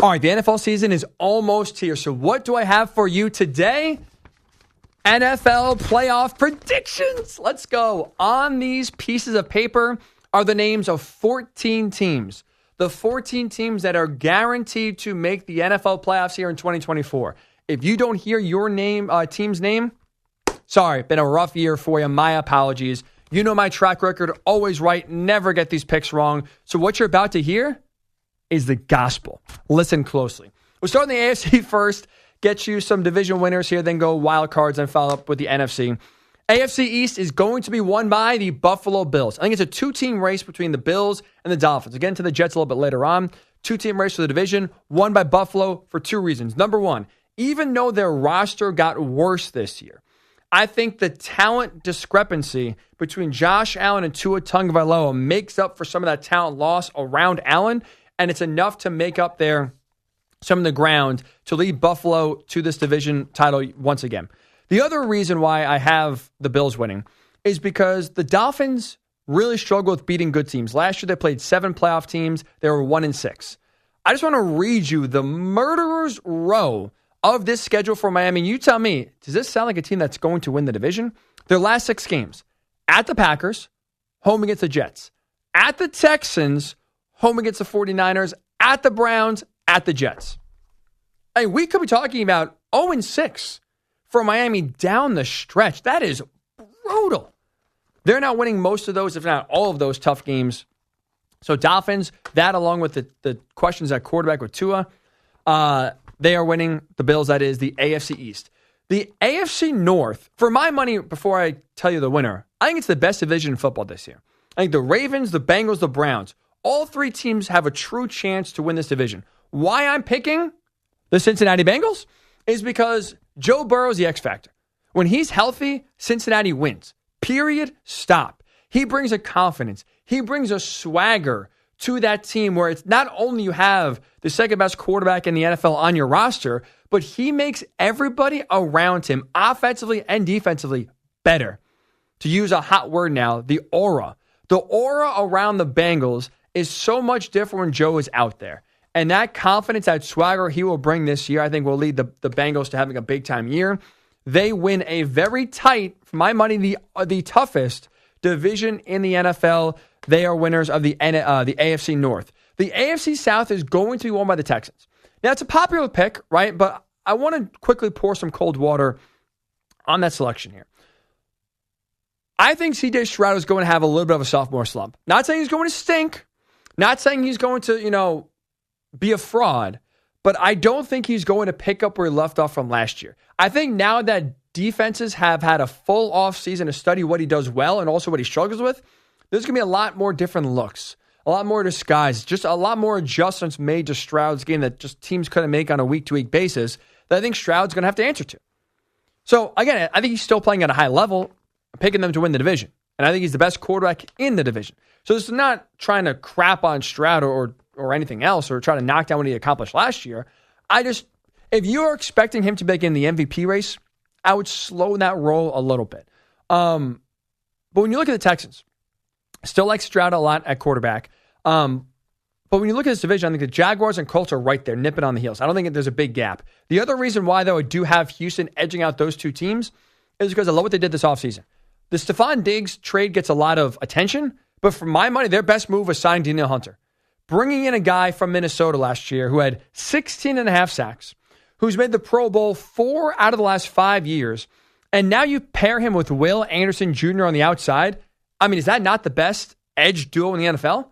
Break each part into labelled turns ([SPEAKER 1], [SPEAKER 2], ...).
[SPEAKER 1] All right, the NFL season is almost here. So what do I have for you today? NFL playoff predictions. Let's go. On these pieces of paper are the names of 14 teams. The 14 teams that are guaranteed to make the NFL playoffs here in 2024. If you don't hear your team's name, sorry, been a rough year for you. My apologies. You know my track record, always right, never get these picks wrong. So what you're about to hear is the gospel. Listen closely. We'll start in the AFC first, get you some division winners here, then go wild cards and follow up with the NFC. AFC East is going to be won by the Buffalo Bills. I think it's a two-team race between the Bills and the Dolphins. Again, to the Jets a little bit later on. Two-team race for the division, won by Buffalo for two reasons. Number one, even though their roster got worse this year, I think the talent discrepancy between Josh Allen and Tua Tagovailoa makes up for some of that talent loss around Allen, and it's enough to make up some of the ground to lead Buffalo to this division title once again. The other reason why I have the Bills winning is because the Dolphins really struggle with beating good teams. Last year, they played 7 playoff teams. They were 1-6. I just want to read you the murderer's row of this schedule for Miami. You tell me, does this sound like a team that's going to win the division? Their last 6 games, at the Packers, home against the Jets. At the Texans, home against the 49ers. At the Browns, at the Jets. Hey, we could be talking about 0-6 for Miami down the stretch. That is brutal. They're not winning most of those, if not all of those tough games. So Dolphins, that along with the questions at quarterback with Tua, they are winning. The Bills, that is the AFC East. The AFC North, for my money, before I tell you the winner, I think it's the best division in football this year. I think the Ravens, the Bengals, the Browns, all 3 teams have a true chance to win this division. Why I'm picking the Cincinnati Bengals is because Joe Burrow's the X factor. When he's healthy, Cincinnati wins. Period. Stop. He brings a confidence. He brings a swagger to that team where it's not only you have the second best quarterback in the NFL on your roster, but he makes everybody around him, offensively and defensively, better. To use a hot word now, the aura. The aura around the Bengals is so much different when Joe is out there. And that confidence, that swagger he will bring this year, I think will lead the Bengals to having a big-time year. They win a very tight, for my money, the toughest division in the NFL. They are winners of the AFC North. The AFC South is going to be won by the Texans. Now, it's a popular pick, right? But I want to quickly pour some cold water on that selection here. I think C.J. Stroud is going to have a little bit of a sophomore slump. Not saying he's going to stink. Not saying he's going to, be a fraud. But I don't think he's going to pick up where he left off from last year. I think now that defenses have had a full offseason to study what he does well and also what he struggles with, there's going to be a lot more different looks, a lot more disguise, just a lot more adjustments made to Stroud's game that just teams couldn't make on a week-to-week basis that I think Stroud's going to have to answer to. So, again, I think he's still playing at a high level. I'm picking them to win the division. And I think he's the best quarterback in the division. So this is not trying to crap on Stroud or anything else or try to knock down what he accomplished last year. If you're expecting him to be in the MVP race, I would slow that roll a little bit. But when you look at the Texans, still like Stroud a lot at quarterback. But when you look at this division, I think the Jaguars and Colts are right there, nipping on the heels. I don't think there's a big gap. The other reason why, though, I do have Houston edging out those 2 teams is because I love what they did this offseason. The Stephon Diggs trade gets a lot of attention, but for my money, their best move was signing Danielle Hunter. Bringing in a guy from Minnesota last year who had 16.5 sacks, who's made the Pro Bowl 4 out of the last 5 years, and now you pair him with Will Anderson Jr. on the outside. I mean, is that not the best edge duo in the NFL?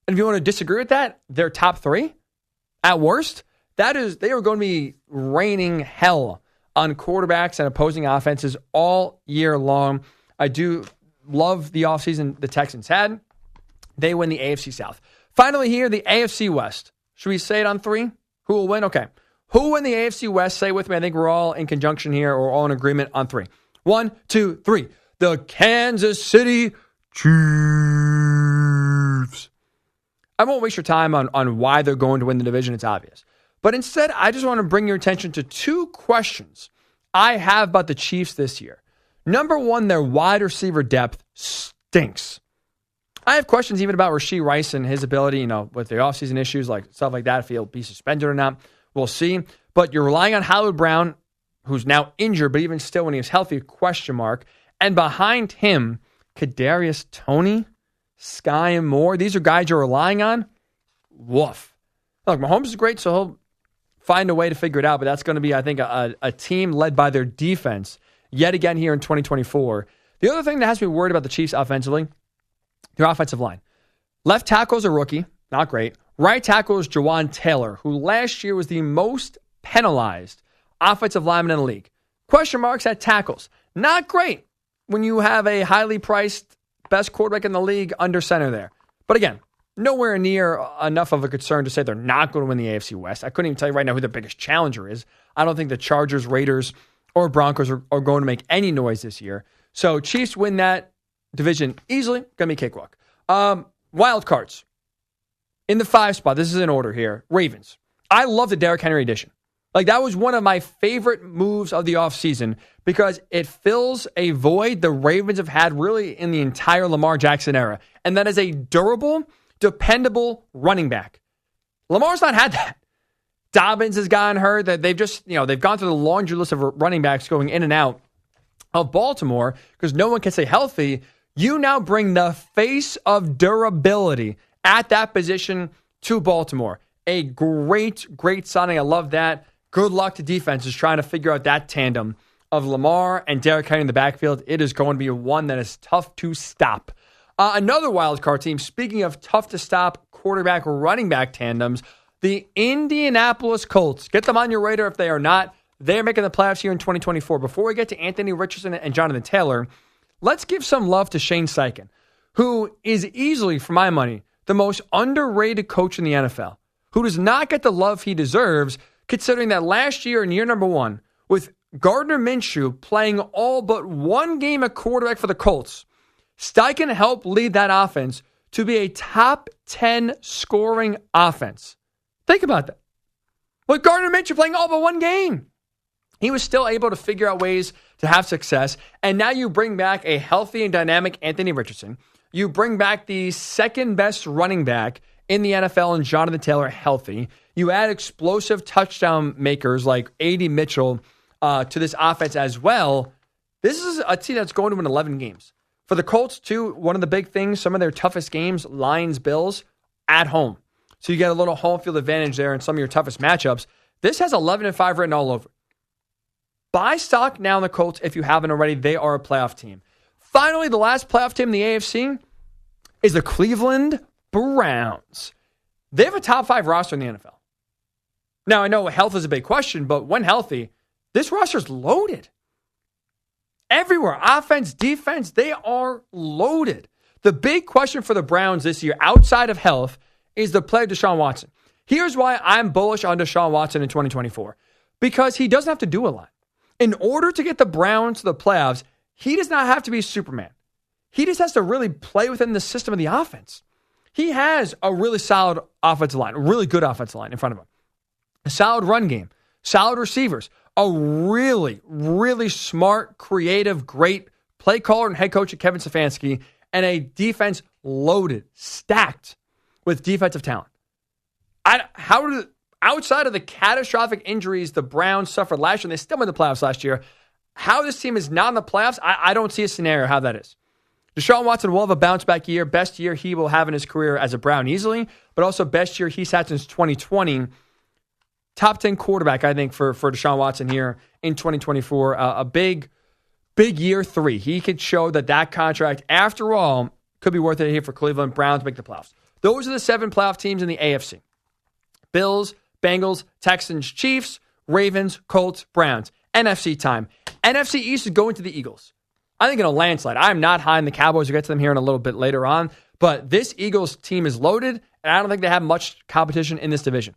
[SPEAKER 1] And if you want to disagree with that, they're top 3 at worst. They are going to be raining hell on quarterbacks and opposing offenses all year long. I do love the offseason the Texans had. They win the AFC South. Finally here, the AFC West. Should we say it on 3? Who will win? Okay. Who will win the AFC West? Say it with me. I think we're all in conjunction here or all in agreement on 3. 1, 2, 3. The Kansas City Chiefs. I won't waste your time on why they're going to win the division. It's obvious. But instead, I just want to bring your attention to 2 questions I have about the Chiefs this year. Number 1, their wide receiver depth stinks. I have questions even about Rashee Rice and his ability, with the offseason issues, like stuff like that, if he'll be suspended or not. We'll see. But you're relying on Hollywood Brown, who's now injured, but even still when he was healthy, question mark. And behind him, Kadarius Toney, Sky Moore. These are guys you're relying on. Woof. Look, Mahomes is great, so he'll find a way to figure it out. But that's going to be, I think, a team led by their defense yet again here in 2024. The other thing that has me worried about the Chiefs offensively, their offensive line. Left tackle is a rookie, not great. Right tackle is Jawan Taylor, who last year was the most penalized offensive lineman in the league. Question marks at tackles. Not great when you have a highly priced best quarterback in the league under center there. But again, nowhere near enough of a concern to say they're not going to win the AFC West. I couldn't even tell you right now who the biggest challenger is. I don't think the Chargers, Raiders, or Broncos are going to make any noise this year. So Chiefs win that division easily. Going to be a cakewalk. Wild Cards. In the 5 spot, this is in order here. Ravens. I love the Derrick Henry edition. That was one of my favorite moves of the offseason because it fills a void the Ravens have had really in the entire Lamar Jackson era. And that is a durable, dependable running back. Lamar's not had that. Dobbins has gotten hurt. That they've just, they've gone through the laundry list of running backs going in and out of Baltimore because no one can stay healthy. You now bring the face of durability at that position to Baltimore. A great, great signing. I love that. Good luck to defenses trying to figure out that tandem of Lamar and Derrick Henry in the backfield. It is going to be one that is tough to stop. Another wild card team, speaking of tough to stop quarterback or running back tandems, the Indianapolis Colts. Get them on your radar if they are not. They're making the playoffs here in 2024. Before we get to Anthony Richardson and Jonathan Taylor, let's give some love to Shane Steichen, who is easily, for my money, the most underrated coach in the NFL, who does not get the love he deserves, considering that last year in year number 1, with Gardner Minshew playing all but one game at quarterback for the Colts, Steichen helped lead that offense to be a top 10 scoring offense. Think about that. With Gardner Minshew playing all but one game, he was still able to figure out ways to have success. And now you bring back a healthy and dynamic Anthony Richardson. You bring back the second best running back in the NFL and Jonathan Taylor healthy. You add explosive touchdown makers like A.D. Mitchell to this offense as well. This is a team that's going to win 11 games. For the Colts, too, one of the big things, some of their toughest games, Lions, Bills, at home. So you get a little home field advantage there in some of your toughest matchups. This has 11-5 written all over. Buy stock now in the Colts if you haven't already. They are a playoff team. Finally, the last playoff team in the AFC is the Cleveland Browns. They have a top 5 roster in the NFL. Now, I know health is a big question, but when healthy, this roster is loaded. Everywhere, offense, defense, they are loaded. The big question for the Browns this year, outside of health, is the play of Deshaun Watson. Here's why I'm bullish on Deshaun Watson in 2024. Because he doesn't have to do a lot. In order to get the Browns to the playoffs, he does not have to be Superman. He just has to really play within the system of the offense. He has a really solid offensive line, a really good offensive line in front of him. A solid run game, solid receivers, a really, really smart, creative, great play caller and head coach Kevin Stefanski, and a defense loaded, stacked with defensive talent. Outside of the catastrophic injuries the Browns suffered last year, and they still made the playoffs last year, how this team is not in the playoffs, I don't see a scenario how that is. Deshaun Watson will have a bounce-back year, best year he will have in his career as a Brown easily, but also best year he's had since 2020. Top 10 quarterback, I think, for Deshaun Watson here in 2024. A big year 3. He could show that contract, after all, could be worth it here for Cleveland Browns to make the playoffs. Those are the 7 playoff teams in the AFC. Bills, Bengals, Texans, Chiefs, Ravens, Colts, Browns. NFC time. NFC East is going to the Eagles. I think in a landslide. I'm not high on the Cowboys. We'll get to them here in a little bit later on. But this Eagles team is loaded, and I don't think they have much competition in this division.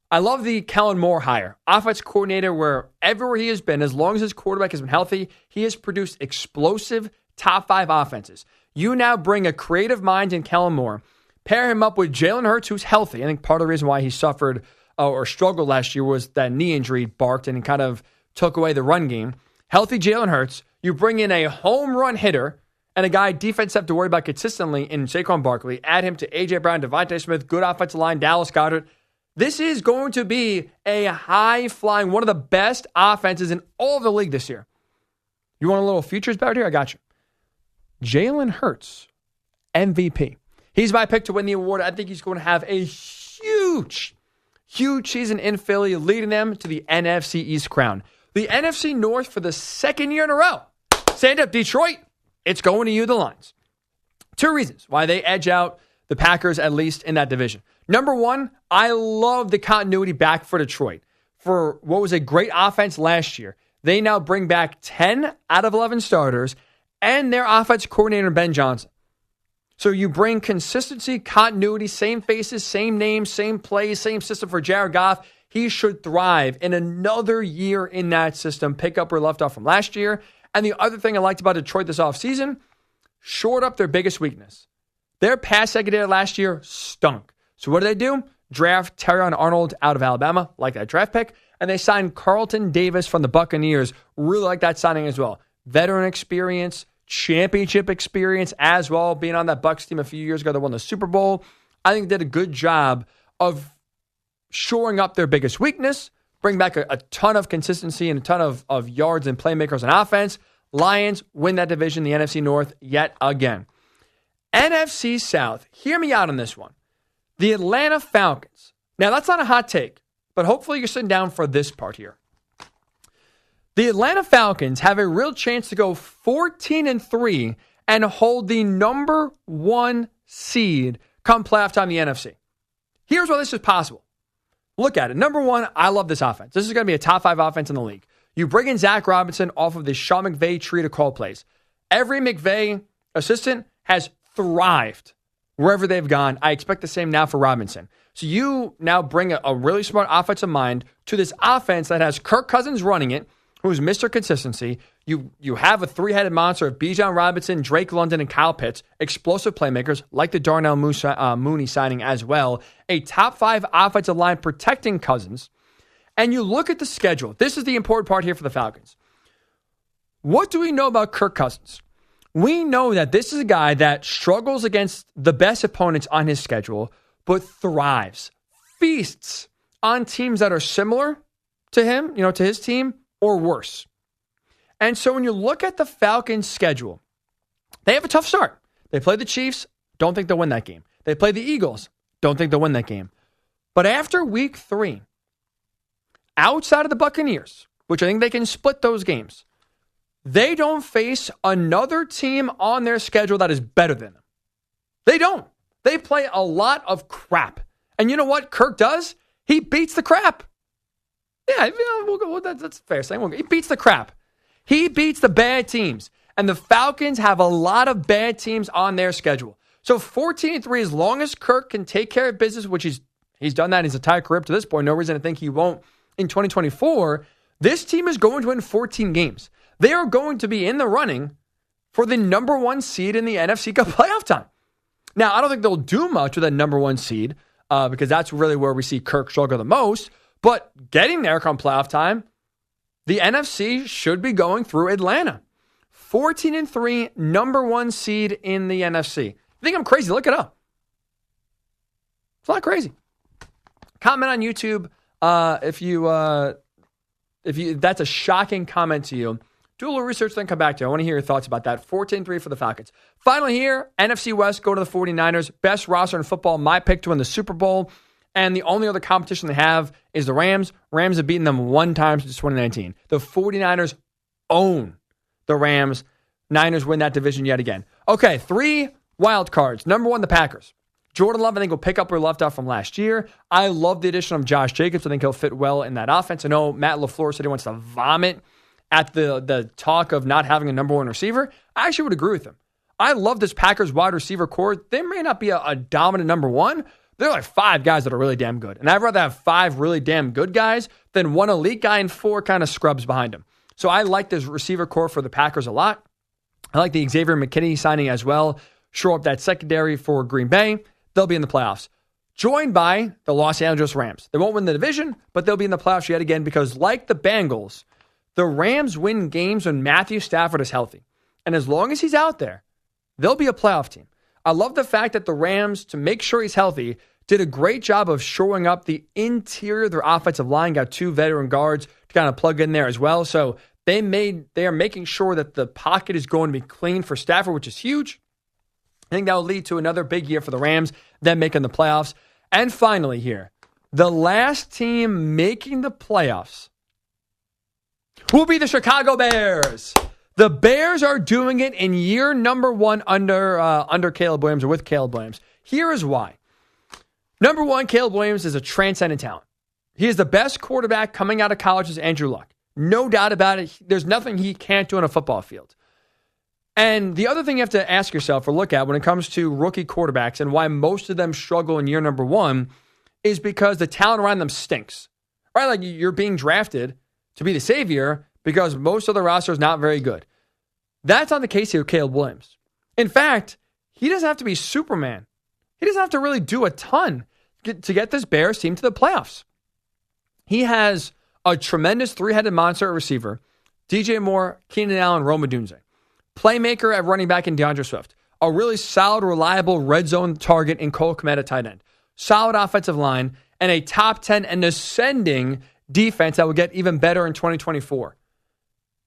[SPEAKER 1] I love the Kellen Moore hire. Offense coordinator, wherever he has been, as long as his quarterback has been healthy, he has produced explosive top 5 offenses. You now bring a creative mind in Kellen Moore, pair him up with Jalen Hurts, who's healthy. I think part of the reason why he suffered or struggled last year was that knee injury barked and kind of took away the run game. Healthy Jalen Hurts. You bring in a home run hitter and a guy defense have to worry about consistently in Saquon Barkley. Add him to A.J. Brown, Devontae Smith, good offensive line, Dallas Goedert. This is going to be a high-flying, one of the best offenses in all of the league this year. You want a little futures bet here? I got you. Jalen Hurts, MVP. He's my pick to win the award. I think he's going to have a huge season in Philly, leading them to the NFC East crown. The NFC North for the second year in a row. Stand up, Detroit. It's going to you, the Lions. 2 reasons why they edge out the Packers, at least in that division. Number one, I love the continuity back for Detroit. For what was a great offense last year, they now bring back 10 out of 11 starters and their offense coordinator, Ben Johnson. So you bring consistency, continuity, same faces, same names, same plays, same system for Jared Goff. He should thrive in another year in that system, pick up where left off from last year. And the other thing I liked about Detroit this offseason, shored up their biggest weakness. Their pass secondary last year stunk. So what do? Draft Terrion Arnold out of Alabama, like that draft pick. And they signed Carlton Davis from the Buccaneers. Really like that signing as well. Veteran experience, championship experience as well. Being on that Bucs team a few years ago that won the Super Bowl. I think they did a good job of shoring up their biggest weakness, bring back a ton of consistency and a ton of yards and playmakers on offense. Lions win that division, the NFC North, yet again. NFC South, hear me out on this one. The Atlanta Falcons. Now, that's not a hot take, but hopefully you're sitting down for this part here. The Atlanta Falcons have a real chance to go 14-3 and hold the number 1 seed come playoff time in the NFC. Here's why this is possible. Look at it. Number one, I love this offense. This is going to be a top 5 offense in the league. You bring in Zach Robinson off of the Sean McVay tree to call plays. Every McVay assistant has thrived wherever they've gone. I expect the same now for Robinson. So you now bring a really smart offensive mind to this offense that has Kirk Cousins running it, who's Mr. Consistency. You have a 3-headed monster of Bijan Robinson, Drake London, and Kyle Pitts, explosive playmakers like the Darnell Mooney signing as well. A top 5 offensive line protecting Cousins. And you look at the schedule. This is the important part here for the Falcons. What do we know about Kirk Cousins? We know that this is a guy that struggles against the best opponents on his schedule, but thrives, feasts on teams that are similar to him, to his team, or worse. And so when you look at the Falcons' schedule, they have a tough start. They play the Chiefs, don't think they'll win that game. They play the Eagles, don't think they'll win that game. But after week 3, outside of the Buccaneers, which I think they can split those games, they don't face another team on their schedule that is better than them. They don't. They play a lot of crap. And you know what Kirk does? He beats the crap. Yeah, that's fair saying. He beats the crap. He beats the bad teams. And the Falcons have a lot of bad teams on their schedule. So 14-3, as long as Kirk can take care of business, which he's done that his entire career up to this point, no reason to think he won't in 2024, this team is going to win 14 games. They are going to be in the running for the number 1 seed in the NFC Cup playoff time. Now, I don't think they'll do much with that number 1 seed because that's really where we see Kirk struggle the most. But getting there come playoff time, the NFC should be going through Atlanta. 14-3, number 1 seed in the NFC. You think I'm crazy? Look it up. It's not crazy. Comment on YouTube if that's a shocking comment to you. Do a little research, then come back to you. I want to hear your thoughts about that. 14-3 for the Falcons. Finally here, NFC West, go to the 49ers. Best roster in football. My pick to win the Super Bowl. And the only other competition they have is the Rams. Rams have beaten them 1 time since 2019. The 49ers own the Rams. Niners win that division yet again. Okay, 3 wild cards. Number 1, the Packers. Jordan Love, I think, will pick up where he left off from last year. I love the addition of Josh Jacobs. I think he'll fit well in that offense. I know Matt LaFleur said he wants to vomit at the talk of not having a number 1 receiver. I actually would agree with him. I love this Packers wide receiver core. They may not be a dominant number 1. They're like 5 guys that are really damn good. And I'd rather have 5 really damn good guys than 1 elite guy and 4 kind of scrubs behind him. So I like this receiver core for the Packers a lot. I like the Xavier McKinney signing as well. Shore up that secondary for Green Bay. They'll be in the playoffs. Joined by the Los Angeles Rams. They won't win the division, but they'll be in the playoffs yet again because like the Bengals, the Rams win games when Matthew Stafford is healthy. And as long as he's out there, they'll be a playoff team. I love the fact that the Rams, to make sure he's healthy, did a great job of shoring up the interior of their offensive line, got 2 veteran guards to kind of plug in there as well. So they are making sure that the pocket is going to be clean for Stafford, which is huge. I think that will lead to another big year for the Rams, them making the playoffs. And finally here, the last team making the playoffs will be the Chicago Bears. The Bears are doing it in year number 1 under Caleb Williams, or with Caleb Williams. Here is why. Number 1, Caleb Williams is a transcendent talent. He is the best quarterback coming out of college as Andrew Luck. No doubt about it. There's nothing he can't do on a football field. And the other thing you have to ask yourself or look at when it comes to rookie quarterbacks and why most of them struggle in year number 1 is because the talent around them stinks. Right? Like, you're being drafted to be the savior because most of the roster is not very good. That's not the case here with Caleb Williams. In fact, he doesn't have to be Superman. He doesn't have to really do a ton to get this Bears team to the playoffs. He has a tremendous 3-headed monster at receiver, DJ Moore, Keenan Allen, Rome Odunze. Playmaker at running back in DeAndre Swift. A really solid, reliable red zone target in Cole Kmet at tight end. Solid offensive line, and a top 10 and ascending defense that will get even better in 2024.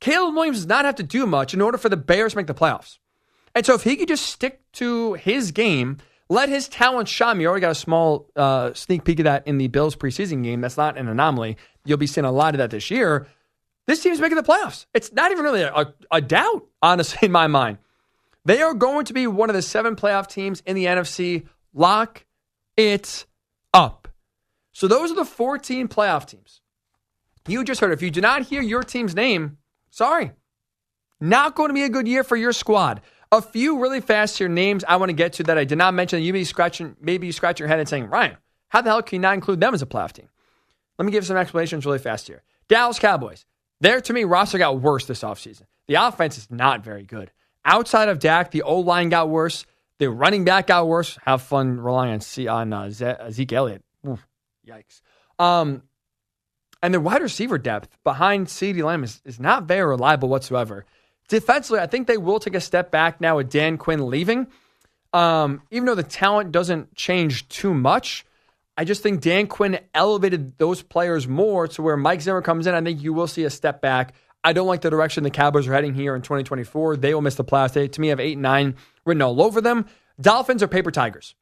[SPEAKER 1] Caleb Williams does not have to do much in order for the Bears to make the playoffs. And so if he could just stick to his game, let his talent shine. You already got a small sneak peek of that in the Bills preseason game. That's not an anomaly. You'll be seeing a lot of that this year. This team's making the playoffs. It's not even really a doubt, honestly, in my mind. They are going to be one of the 7 playoff teams in the NFC. Lock it up. So those are the 14 playoff teams. You just heard. If you do not hear your team's name, sorry. Not going to be a good year for your squad. A few really fast here names I want to get to that I did not mention. You may be scratching your head and saying, Ryan, how the hell can you not include them as a playoff team? Let me give some explanations really fast here. Dallas Cowboys. Their, to me, roster got worse this offseason. The offense is not very good. Outside of Dak, the O-line got worse. The running back got worse. Have fun relying on Zeke Elliott. Oof, yikes. And the wide receiver depth behind CeeDee Lamb is not very reliable whatsoever. Defensively, I think they will take a step back now with Dan Quinn leaving. Even though the talent doesn't change too much, I just think Dan Quinn elevated those players more to where Mike Zimmer comes in. I think you will see a step back. I don't like the direction the Cowboys are heading here in 2024. They will miss the playoffs. They, to me, have 8-9 written all over them. Dolphins are paper tigers.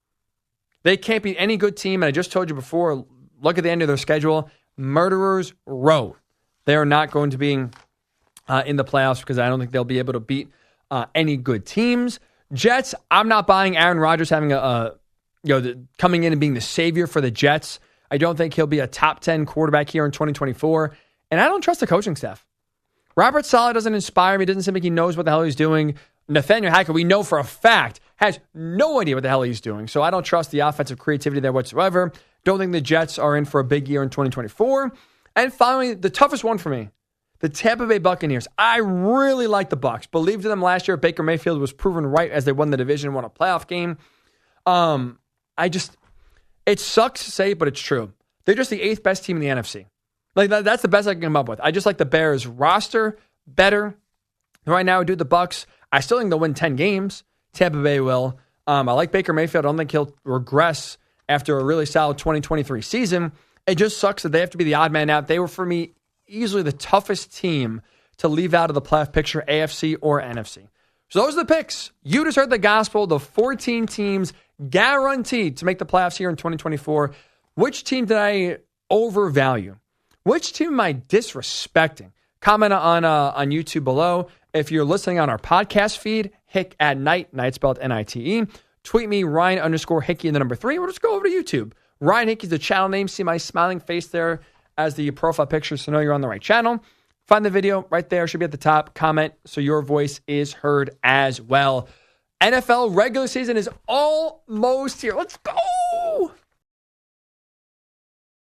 [SPEAKER 1] They can't beat any good team. And I just told you before, look at the end of their schedule. Murderers row. They are not going to be in the playoffs because I don't think they'll be able to beat any good teams. Jets, I'm not buying Aaron Rodgers having coming in and being the savior for the Jets. I don't think he'll be a top 10 quarterback here in 2024. And I don't trust the coaching staff. Robert Saleh doesn't inspire me. Doesn't seem like he knows what the hell he's doing. Nathaniel Hackett, we know for a fact, has no idea what the hell he's doing. So I don't trust the offensive creativity there whatsoever. Don't think the Jets are in for a big year in 2024. And finally, the toughest one for me, the Tampa Bay Buccaneers. I really like the Bucs. Believed in them last year. Baker Mayfield was proven right as they won the division, won a playoff game. It sucks to say, but it's true. They're just the 8th best team in the NFC. Like that's the best I can come up with. I just like the Bears roster better. Right now, the Bucs. I still think they'll win 10 games. Tampa Bay will. I like Baker Mayfield. I don't think he'll regress after a really solid 2023 season. It just sucks that they have to be the odd man out. They were, for me, easily the toughest team to leave out of the playoff picture, AFC or NFC. So those are the picks. You just heard the gospel. The 14 teams guaranteed to make the playoffs here in 2024. Which team did I overvalue? Which team am I disrespecting? Comment on YouTube below. If you're listening on our podcast feed, Hick at Night, Night spelled N-I-T-E. Tweet me, Ryan_Hickey, and the number 3. We'll just go over to YouTube. Ryan Hickey is the channel name. See my smiling face there as the profile picture, so know you're on the right channel. Find the video right there. Should be at the top. Comment so your voice is heard as well. NFL regular season is almost here. Let's go!